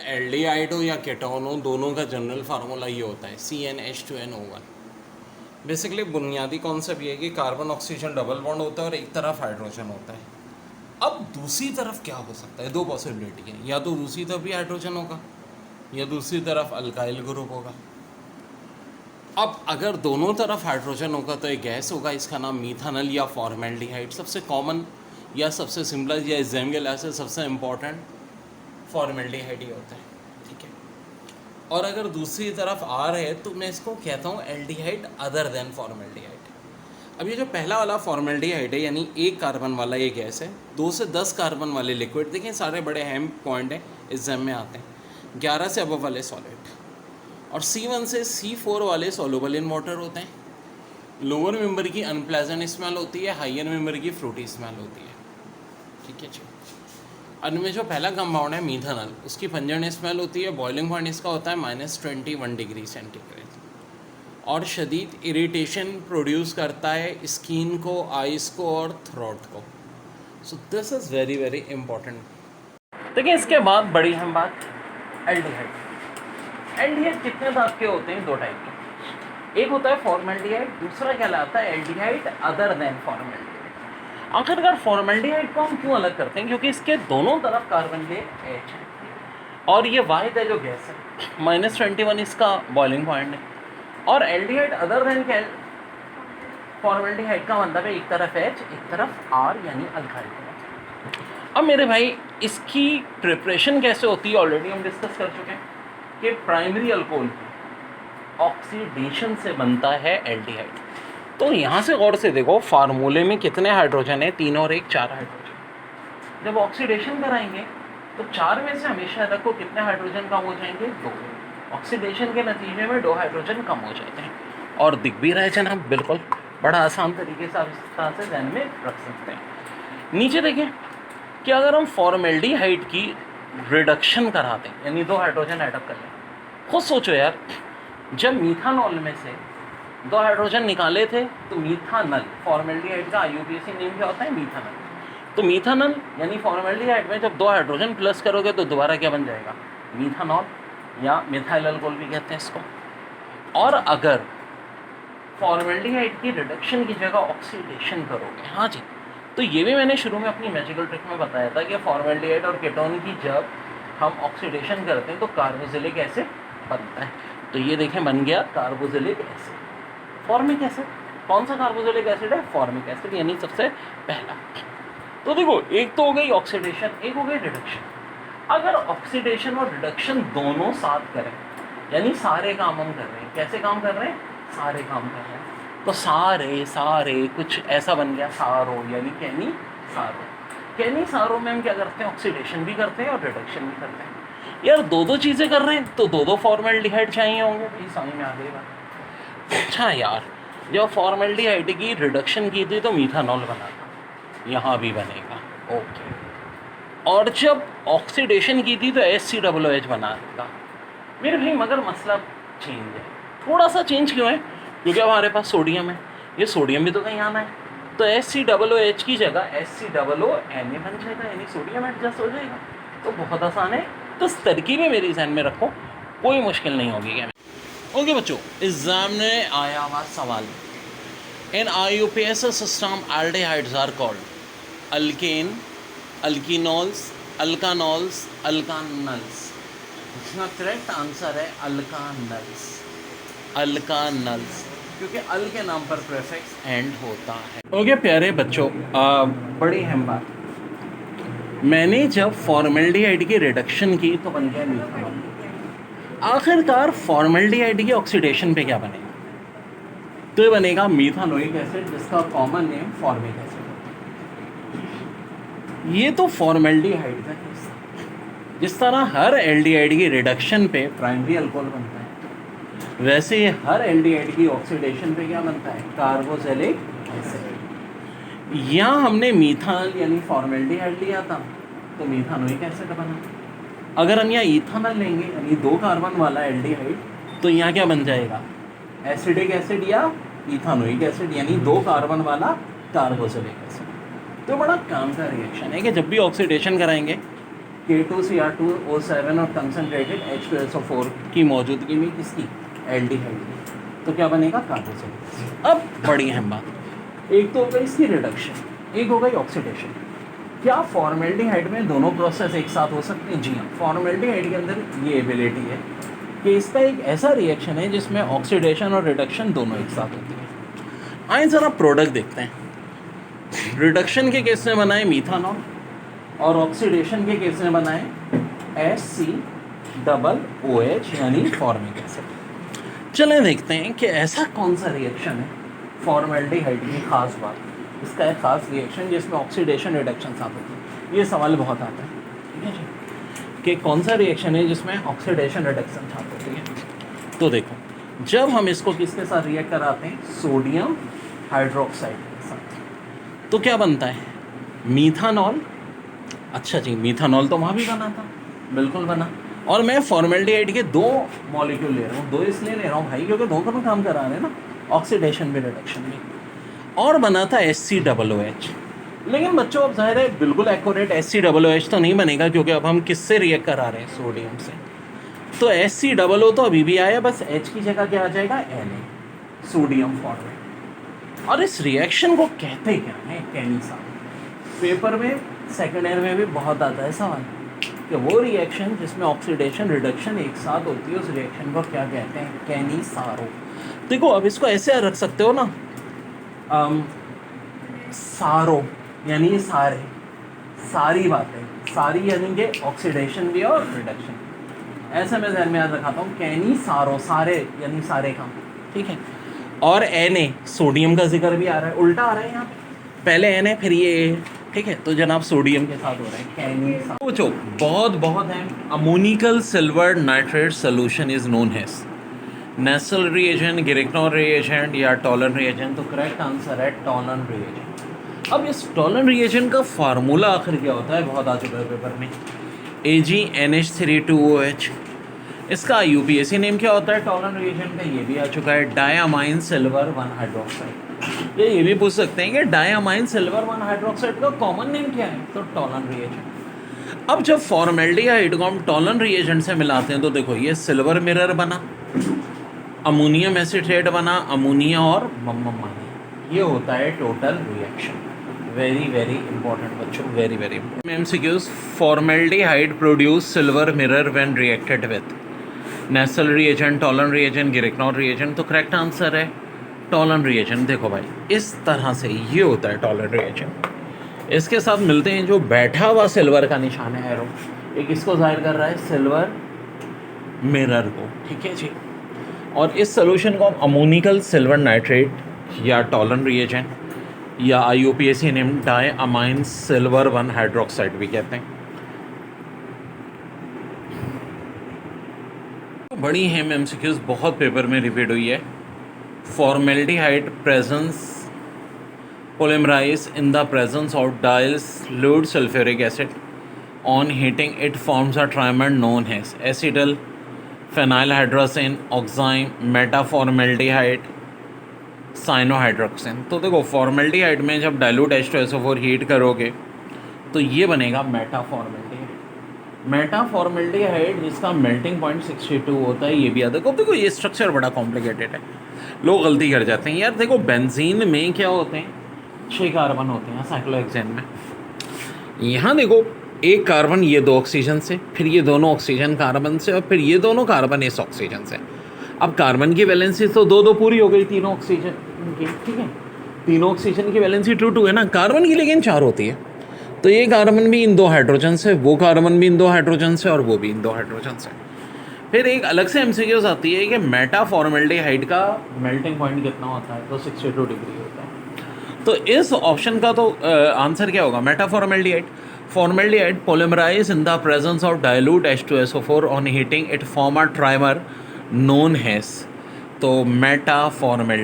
Aldehyde हो या ketone हो, दोनों का जनरल फार्मूला ये होता है CnH2nO1। बेसिकली बुनियादी कॉन्सेप्ट ये है कि कार्बन ऑक्सीजन डबल बॉन्ड होता है और एक तरफ हाइड्रोजन होता है। अब दूसरी तरफ क्या हो सकता है? दो पॉसिबिलिटी है, या तो दूसरी तरफ भी हाइड्रोजन होगा या दूसरी तरफ अल्काइल ग्रुप होगा। अब अगर दोनों तरफ हाइड्रोजन होगा तो एक गैस होगा, इसका नाम मीथानल या फॉर्मेल्डिहाइड। सबसे कॉमन या सबसे सिंपल या एग्जाम के लिहाज से सबसे इम्पॉर्टेंट फॉर्मेल्डिहाइड ही होता है, ठीक है। और अगर दूसरी तरफ आर है तो मैं इसको कहता हूँ एल्डिहाइड अदर देन फॉर्मेल्डिहाइड। अब ये जो पहला वाला फॉर्मेल्डिहाइड है, यानी एक कार्बन वाला ये गैस है, 2 से 10 कार्बन वाले लिक्विड, देखें सारे बड़े अहम पॉइंट हैं एग्जाम में आते हैं। 11 से अबव वाले सॉलिड और C1 से C4 वाले सॉल्युबल इन वाटर होते हैं। लोअर मेंबर की अनप्लेजेंट स्मेल होती है, हायर मेंबर की फ्रूटी स्मेल होती है, ठीक है जी। इनमें जो पहला कंपाउंड है मीथानल, उसकी पंजन स्मेल होती है, बॉइलिंग पॉइंट इसका होता है -21 डिग्री सेंटीग्रेड और शदीद इरिटेशन प्रोड्यूस करता है स्किन को, आइस को और थ्रोट को। So this is very very important. देखिए इसके बाद बड़ी अहम बात एल्डिहाइड। एल्डिहाइड कितने टाइप के होते हैं? 2 टाइप के। एक होता है फॉर्मेल्डिहाइड, दूसरा कहलाता है एल्डिहाइड अदर देन फॉर्मेल्डिहाइड। आखिरकार फॉर्मेल्डिहाइड को हम क्यों अलग करते हैं? क्योंकि इसके दोनों तरफ कार्बन के H है और ये वाहिद है जो गैस है। -21 इसका बॉइलिंग पॉइंट है। और एल्डिहाइड अदर देन फॉर्मेल्डिहाइड का मतलब है एक तरफ H एक तरफ R यानी अल्काइल। अब मेरे भाई इसकी प्रिपरेशन कैसे होती है ऑलरेडी हम डिस्कस कर चुके हैं कि प्राइमरी अल्कोहल ऑक्सीडेशन से बनता है एल्डिहाइड। तो यहाँ से गौर से देखो फार्मूले में कितने हाइड्रोजन है? 3 और 1 4 हाइड्रोजन। जब ऑक्सीडेशन कराएंगे तो 4 में से हमेशा रखो कितने हाइड्रोजन कम हो जाएंगे? 2। ऑक्सीडेशन के नतीजे में 2 हाइड्रोजन कम हो जाते हैं और दिख भी रहे जनाब, बिल्कुल बड़ा आसान तरीके से आप इस तरह से ध्यान में रख सकते हैं। नीचे देखें कि अगर हम फॉर्मेल्डिहाइड की रिडक्शन कराते हैं यानी 2 हाइड्रोजन एडअप कर लें, खुद सोचो यार, जब मीथानॉल में से 2 हाइड्रोजन निकाले थे तो मीथानल, फॉर्मेल्डिहाइड का IUPAC नेम क्या होता है? मीथानल। तो मीथानल यानी फॉर्मेल्डिहाइड में जब 2 हाइड्रोजन प्लस करोगे तो दोबारा क्या बन जाएगा? मीथानॉल या मिथाइल अल्कोहल भी कहते हैं इसको। और अगर फॉर्मेल्डिहाइड की रिडक्शन की जगह ऑक्सीडेशन करोगे, हाँ जी, तो ये भी मैंने शुरू में अपनी मैजिकल ट्रिक में बताया था कि फॉर्मेल्डिहाइड और केटोन की जब हम ऑक्सीडेशन करते हैं तो कार्बोक्सिलिक एसिड बनता है। तो ये देखें बन गया कार्बोक्सिलिक एसिड, फॉर्मिक एसिड। कौन सा कार्बोक्सिलिक एसिड है? फॉर्मिक एसिड, यानी सबसे पहला। तो देखो एक तो हो गई ऑक्सीडेशन, एक हो गई रिडक्शन। अगर ऑक्सीडेशन और रिडक्शन दोनों साथ करें यानी सारे काम हम कर रहे हैं, कैसे काम कर रहे हैं? सारे काम कर रहे हैं, तो सारे कुछ ऐसा बन गया सारो, यानी कैनी सारो। कैनी सारो में हम क्या करते हैं? ऑक्सीडेशन भी करते हैं और रिडक्शन भी करते हैं। यार 2 चीज़ें कर रहे हैं तो 2 फॉर्मेल्डिहाइड चाहिए होंगे, भाई समझ में आ गई बात। अच्छा यार, जब फॉर्मेल्डिहाइड की रिडक्शन की थी तो मीथानॉल बना था, यहाँ भी बनेगा, ओके। और जब ऑक्सीडेशन की थी तो HCOOH बना देगा मेरे भाई। मगर मसला चेंज है, थोड़ा सा चेंज क्यों है? क्योंकि अब हमारे पास सोडियम है, ये सोडियम भी तो कहीं आना है, तो HCOOH की जगह HCOONA बन जाएगा, यानी सोडियम एडजस्ट हो जाएगा। तो बहुत आसान है, तो इस तरकीबें मेरी ध्यान में रखो, कोई मुश्किल नहीं होगी क्या? ओके बच्चों, एग्जाम में आया हुआ सवाल, in IUPAC system aldehydes are called alkane, alkenols, alkanols, alkanals. इसका करेक्ट आंसर है अल्कानल्स, अल्कानल्स, क्योंकि अल के नाम पर प्रीफिक्स एंड होता है। ओके प्यारे बच्चों, बड़ी अहम बात, मैंने जब फॉर्मेल्डिहाइड की रिडक्शन की तो बन गया मीथानॉल। आखिरकार फॉर्मेल्डिहाइड की ऑक्सीडेशन पे क्या बनेगा? तो ये बनेगा मीथानोइक एसिड, जिसका कॉमन नेम फॉर्मिक एसिड। ये तो फॉर्मेल्डिहाइड का केस है। जिस तरह हर एल्डिहाइड की रिडक्शन पे प्राइमरी अल्कोहल बनता है, वैसे ही हर एल्डिहाइड की ऑक्सीडेशन पे क्या बनता है? Carboxylic acid. यहाँ हमने मीथानल यानी फॉर्मेल्डिहाइड लिया था तो मीथानोइक एसिड बना। अगर हम यहाँ इथानल लेंगे यानी 2 कार्बन वाला एल्डिहाइड, तो यहाँ क्या बन जाएगा? एसिडिक एसिड या इथानोइक एसिड, यानी 2 कार्बन वाला कार्बोक्सिलिक एसिड। तो बड़ा काम का रिएक्शन है कि जब भी ऑक्सीडेशन कराएंगे K2Cr2O7 और कंसनट्रेटेड H2SO4 की मौजूदगी में किसकी, एल्डिहाइड की, तो क्या बनेगा, कार्बोक्सिलेज। अब बड़ी अहम बात, एक तो हो गई इसकी रिडक्शन, एक हो गई ऑक्सीडेशन। क्या फॉर्मेल्डिहाइड में दोनों प्रोसेस एक साथ हो सकते हैं? जी हाँ, फॉर्मेल्डिहाइड के अंदर ये एबिलिटी है कि इसका एक ऐसा रिएक्शन है जिसमें ऑक्सीडेशन और रिडक्शन दोनों एक साथ होती है। आइए जरा प्रोडक्ट देखते हैं। रिडक्शन के केस में बनाए मीथानॉल और ऑक्सीडेशन के केस में बनाए HCOOH यानी फॉर्मिक एसिड। चलें देखते हैं कि ऐसा कौन सा रिएक्शन है फॉर्मेल्डिहाइड की खास बात, इसका एक खास रिएक्शन जिसमें ऑक्सीडेशन रिडक्शन साथ होती है। ये सवाल बहुत आता है, ठीक है जी, कि कौन सा रिएक्शन है जिसमें ऑक्सीडेशन रिडक्शन साथ होती है। तो देखो, जब हम इसको किसके साथ रिएक्ट कराते हैं, सोडियम हाइड्रोक्साइड के साथ, तो क्या बनता है, मीथानॉल। अच्छा जी, मीथानॉल तो वहाँ भी बना था, बिल्कुल बना। और मैं फॉर्मेल्डिहाइड के दो मॉलिक्यूल ले रहा हूँ, दो इसलिए ले रहा हूँ भाई क्योंकि दोनों काम करा रहे हैं ना, ऑक्सीडेशन भी रिडक्शन भी। और बना था HCOOH। लेकिन बच्चों अब जाहिर है बिल्कुल एक्यूरेट HCOOH तो नहीं बनेगा क्योंकि अब हम किससे रिएक्ट करा रहे हैं, सोडियम से। तो HCOO तो अभी भी आया, बस H की जगह क्या आ जाएगा, Na, सोडियम फॉर्मेट। और इस रिएक्शन को कहते क्या है, कैनिसा। पेपर में सेकेंड ईयर में भी बहुत आता है सवाल कि वो रिएक्शन जिसमें ऑक्सीडेशन रिडक्शन एक साथ होती है, उस रिएक्शन को क्या कहते हैं, कैनिसारो। देखो अब इसको ऐसे रख सकते हो ना, सारो यानी सारे, सारी बातें, सारी यानी कि ऑक्सीडेशन भी और रिडक्शन। ऐसे मैं ध्यान में याद रखाता हूँ, कैनी सारो, सारे यानी सारे काम, ठीक है। और Na, सोडियम का जिक्र भी आ रहा है, उल्टा आ रहा है यहाँ पे, पहले Na फिर ये, ठीक है। तो जनाब सोडियम के साथ हो रहा है कैनी सारो। पूछो, बहुत बहुत है। Ammoniacal silver nitrate solution is known as Nessler reagent, Grignard reagent या टॉलन रिएजेंट। तो करेक्ट आंसर है टॉलन रिएजेंट। अब इस टॉलन रिएजेंट का फार्मूला आखिर क्या होता है, बहुत आ चुका है पेपर में, AgNH32OH। इसका यूपीएससी नेम क्या होता है टॉलन रिएजेंट का, ये भी आ चुका है, डायअमाइन सिल्वर 1 हाइड्रोक्साइड। ये भी पूछ सकते हैं कि डायअमाइन सिल्वर 1 हाइड्रोक्साइड का कॉमन नेम क्या है, तो टॉलन रिएजेंट। अब जब फॉर्मेल्डिहाइड को हम टॉलन रिएजेंट से मिलाते हैं तो देखो ये सिल्वर मिरर बना, अमोनियम एसीटेट बना, अमोनिया और मम्मा, ये होता है total reaction. Very very important बच्चों, very very important. MCQs, formaldehyde produce silver mirror when reacted with Nessler reagent, Tollens reagent, Grignard reagent. तो करेक्ट आंसर है टॉलन रिएजेंट। देखो भाई इस तरह से ये होता है टॉलन रिएजेंट। इसके साथ मिलते हैं जो बैठा हुआ सिल्वर का निशान है एरो, एक इसको जाहिर कर रहा है सिल्वर मिरर को, ठीक है जी। और इस सोल्यूशन को हम अमोनिकल सिल्वर नाइट्रेट या टॉलन रिएजेंट या IUPAC name diamine silver 1 hydroxide भी कहते हैं। बड़ी हेम एमसीक्यूज बहुत पेपर में रिपीट हुई है। Formaldehyde presence polymerized in the presence of dilute sulfuric acid. On heating, it forms a trimer known as acetyl phenylhydrazine, oxime, metaformaldehyde, cyanohydroxane. तो देखो फॉर्मेल्डिहाइड में जब डाइल्यूट H2SO4 हीट करोगे तो ये बनेगा मेटाफॉर्मेल्डिहाइड। मेटाफॉर्मेल्डिहाइड जिसका मेल्टिंग पॉइंट 62 होता है, ये भी याद रखो। देखो ये स्ट्रक्चर बड़ा कॉम्प्लिकेटेड है, लोग गलती कर जाते हैं। यार देखो बेंजीन में क्या होते हैं, 6 कार्बन होते हैं साइक्लोहेक्सेन में। यहाँ देखो एक कार्बन ये 2 ऑक्सीजन से, फिर ये दोनों ऑक्सीजन कार्बन से, और फिर ये दोनों कार्बन इस ऑक्सीजन से। अब कार्बन की वैलेंसी तो 2-2 पूरी हो गई तीनों ऑक्सीजन की, ठीक है। तीनों ऑक्सीजन की वैलेंसी 2-2 है ना, कार्बन की लेकिन 4 होती है। तो ये कार्बन भी इन 2 हाइड्रोजन से, वो कार्बन भी इन 2 हाइड्रोजन से, और वो भी इन 2 हाइड्रोजन से। फिर एक अलग से एमसीक्यूज आती है कि मेटाफॉर्मेल्डिहाइड का मेल्टिंग पॉइंट कितना होता है, तो 62 डिग्री होता है। तो इस ऑप्शन का तो आंसर क्या होगा, metaformaldehyde. Formaldehyde polymerized in the presence of dilute H2SO4 on heating, it form a trimer known as, तो मेटाफॉर्मेल्डिहाइड।